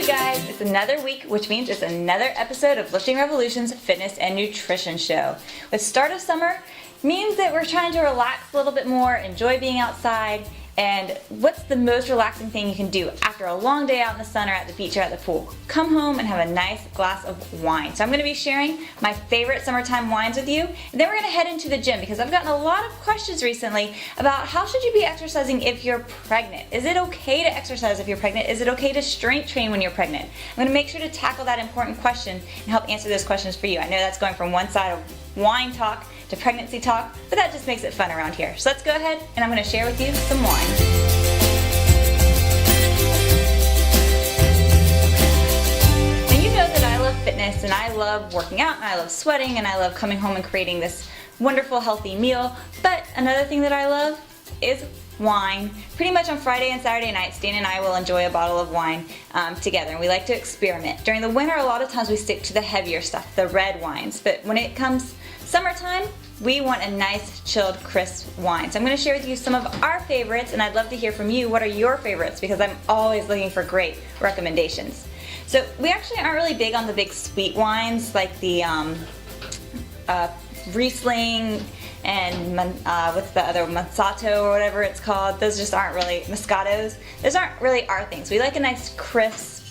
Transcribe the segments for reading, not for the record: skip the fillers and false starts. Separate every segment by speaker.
Speaker 1: you guys, it's another week, which means it's another episode of Lifting Revolution's Fitness and Nutrition Show. With start of summer means that we're trying to relax a little bit more, enjoy being outside, and what's the most relaxing thing you can do after a long day out in the sun or at the beach or at the pool? Come home and have a nice glass of wine. So I'm going to be sharing my favorite summertime wines with you, and then we're going to head into the gym because I've gotten a lot of questions recently about how should you be exercising if you're pregnant? Is it okay to exercise if you're pregnant? Is it okay to strength train when you're pregnant? I'm going to make sure to tackle that important question and help answer those questions for you. I know that's going from one side of wine talk to pregnancy talk, but that just makes it fun around here. So let's go ahead and I'm going to share with you some wine. Now you know that I love fitness and I love working out and I love sweating and I love coming home and creating this wonderful healthy meal, but another thing that I love is wine. Pretty much on Friday and Saturday nights, Dana and I will enjoy a bottle of wine together, and we like to experiment. During the winter, a lot of times we stick to the heavier stuff, the red wines, but when it comes summertime, we want a nice, chilled, crisp wine. So I'm going to share with you some of our favorites, and I'd love to hear from you. What are your favorites? Because I'm always looking for great recommendations. So we actually aren't really big on the big sweet wines like the Riesling and what's the other, Moscato or whatever it's called. Those just aren't really, Moscatos. Those aren't really our things. We like a nice, crisp,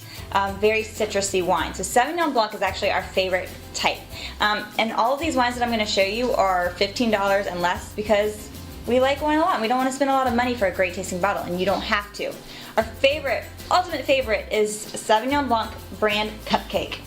Speaker 1: very citrusy wine. So Sauvignon Blanc is actually our favorite type. And all of these wines that I'm going to show you are $15 and less because we like wine a lot. We don't want to spend a lot of money for a great tasting bottle, and you don't have to. Our favorite, ultimate favorite is Sauvignon Blanc brand Cupcake.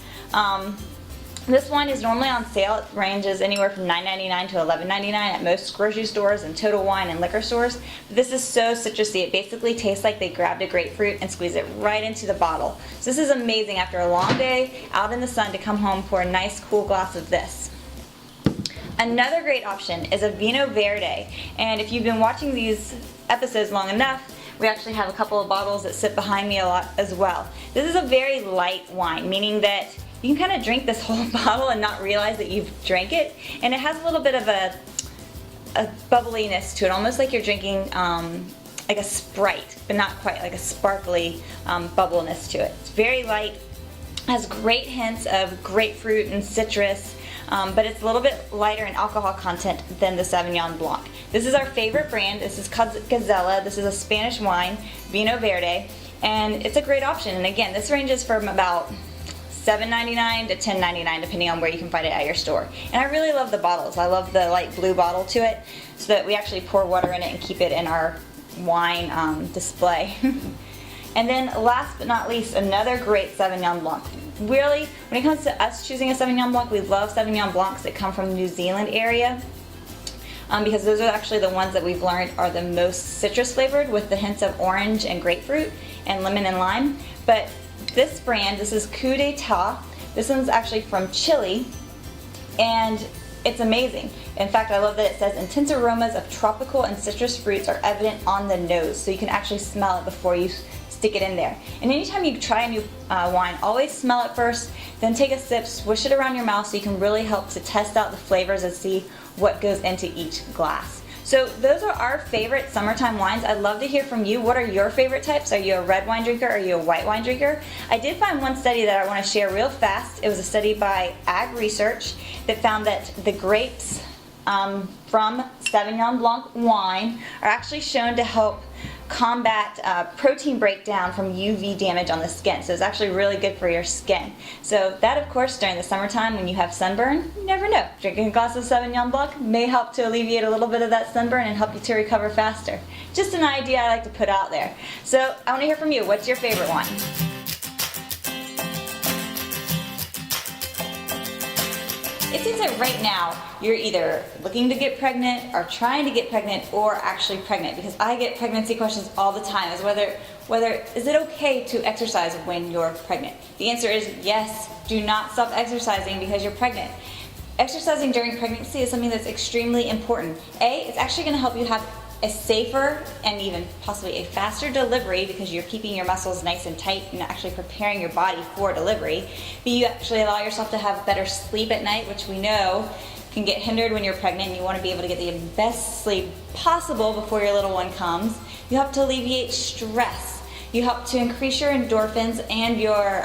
Speaker 1: This wine is normally on sale. It ranges anywhere from $9.99 to $11.99 at most grocery stores and Total Wine and liquor stores. But this is so citrusy. It basically tastes like they grabbed a grapefruit and squeezed it right into the bottle. So this is amazing after a long day out in the sun to come home for a nice cool glass of this. Another great option is a Vino Verde. And if you've been watching these episodes long enough, we actually have a couple of bottles that sit behind me a lot as well. This is a very light wine, meaning that you can kind of drink this whole bottle and not realize that you've drank it, and it has a little bit of a bubbliness to it, almost like you're drinking like a Sprite, but not quite, like a sparkly bubbliness to it. It's very light, has great hints of grapefruit and citrus, but it's a little bit lighter in alcohol content than the Sauvignon Blanc. This is our favorite brand. This is Gazella. This is a Spanish wine, Vino Verde, and it's a great option. And again, this ranges from about $7.99 to $10.99 depending on where you can find it at your store. And I really love the bottles. I love the light blue bottle to it so that we actually pour water in it and keep it in our wine display. And then last but not least, another great Sauvignon Blanc. Really, when it comes to us choosing a Sauvignon Blanc, we love Sauvignon Blancs that come from the New Zealand area because those are actually the ones that we've learned are the most citrus flavored with the hints of orange and grapefruit and lemon and lime. But this brand, this is Coup d'Etat. This one's actually from Chile, and it's amazing. In fact, I love that it says intense aromas of tropical and citrus fruits are evident on the nose, so you can actually smell it before you stick it in there. And anytime you try a new wine, always smell it first, then take a sip, swish it around your mouth so you can really help to test out the flavors and see what goes into each glass. So those are our favorite summertime wines. I'd love to hear from you. What are your favorite types? Are you a red wine drinker? Are you a white wine drinker? I did find one study that I want to share real fast. It was a study by Ag Research that found that the grapes from Sauvignon Blanc wine are actually shown to help combat protein breakdown from UV damage on the skin. So it's actually really good for your skin. So that, of course, during the summertime when you have sunburn, you never know. Drinking a glass of Sauvignon Blanc may help to alleviate a little bit of that sunburn and help you to recover faster. Just an idea I like to put out there. So I want to hear from you. What's your favorite one? It seems like right now you're either looking to get pregnant or trying to get pregnant or actually pregnant, because I get pregnancy questions all the time as whether is it okay to exercise when you're pregnant? The answer is yes. Do not stop exercising because you're pregnant. Exercising during pregnancy is something that's extremely important. It's actually going to help you have a safer and even possibly a faster delivery because you're keeping your muscles nice and tight and actually preparing your body for delivery. But you actually allow yourself to have better sleep at night, which we know can get hindered when you're pregnant, and you want to be able to get the best sleep possible before your little one comes. You help to alleviate stress. You help to increase your endorphins and your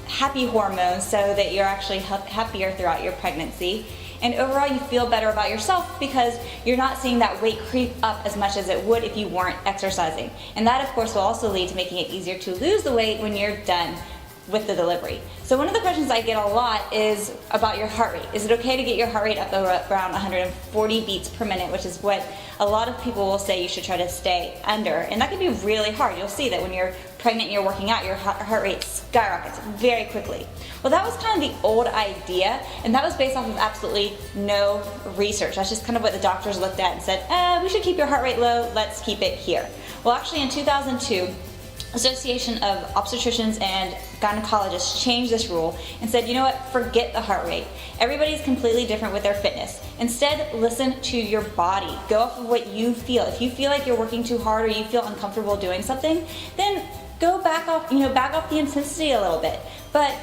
Speaker 1: happy hormones so that you're actually happier throughout your pregnancy. And overall, you feel better about yourself because you're not seeing that weight creep up as much as it would if you weren't exercising. And that, of course, will also lead to making it easier to lose the weight when you're done with the delivery. So one of the questions I get a lot is about your heart rate. Is it okay to get your heart rate up around 140 beats per minute, which is what a lot of people will say you should try to stay under. And that can be really hard. You'll see that when you're pregnant and you're working out, your heart rate skyrockets very quickly. Well, that was kind of the old idea, and that was based off of absolutely no research. That's just kind of what the doctors looked at and said, we should keep your heart rate low, let's keep it here. Well, actually in 2002, Association of Obstetricians and Gynecologists changed this rule and said, you know what, forget the heart rate. Everybody's completely different with their fitness. Instead, listen to your body. Go off of what you feel. If you feel like you're working too hard or you feel uncomfortable doing something, then go back off the intensity a little bit. But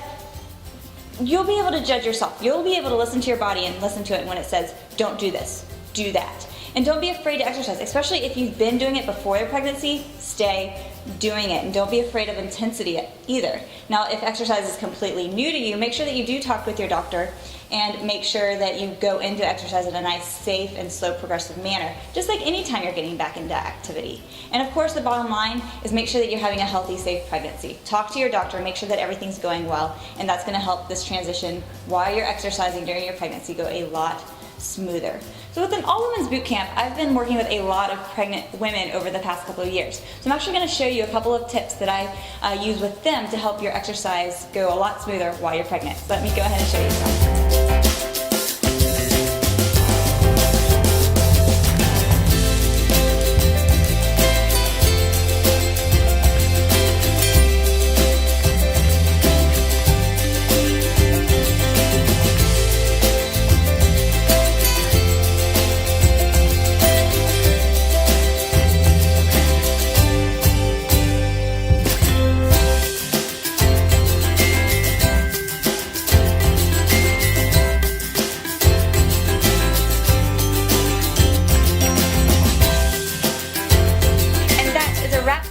Speaker 1: you'll be able to judge yourself. You'll be able to listen to your body and listen to it when it says, don't do this, do that. And don't be afraid to exercise, especially if you've been doing it before your pregnancy, stay doing it. And don't be afraid of intensity either. Now, if exercise is completely new to you, make sure that you do talk with your doctor and make sure that you go into exercise in a nice, safe, and slow progressive manner, just like any time you're getting back into activity. And of course, the bottom line is make sure that you're having a healthy, safe pregnancy. Talk to your doctor, make sure that everything's going well, and that's gonna help this transition while you're exercising during your pregnancy go a lot smoother. So with an all-women's boot camp, I've been working with a lot of pregnant women over the past couple of years. So I'm actually going to show you a couple of tips that I use with them to help your exercise go a lot smoother while you're pregnant. So let me go ahead and show you some.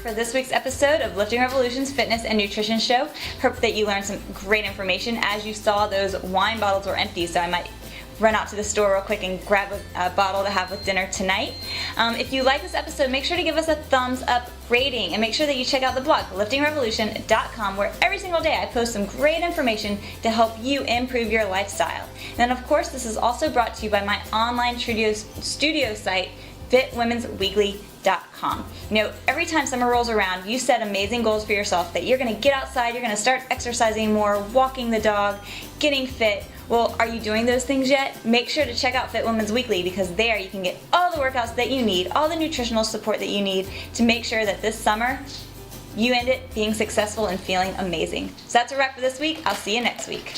Speaker 1: For this week's episode of Lifting Revolution's Fitness and Nutrition Show. Hope that you learned some great information. As you saw, those wine bottles were empty, so I might run out to the store real quick and grab a bottle to have with dinner tonight. If you like this episode, make sure to give us a thumbs up rating and make sure that you check out the blog, liftingrevolution.com, where every single day I post some great information to help you improve your lifestyle. And then, of course, this is also brought to you by my online studio site, fitwomensweekly.com. You know, every time summer rolls around, you set amazing goals for yourself that you're going to get outside, you're going to start exercising more, walking the dog, getting fit. Well, are you doing those things yet? Make sure to check out Fit Women's Weekly, because there you can get all the workouts that you need, all the nutritional support that you need to make sure that this summer you end it being successful and feeling amazing. So that's a wrap for this week. I'll see you next week.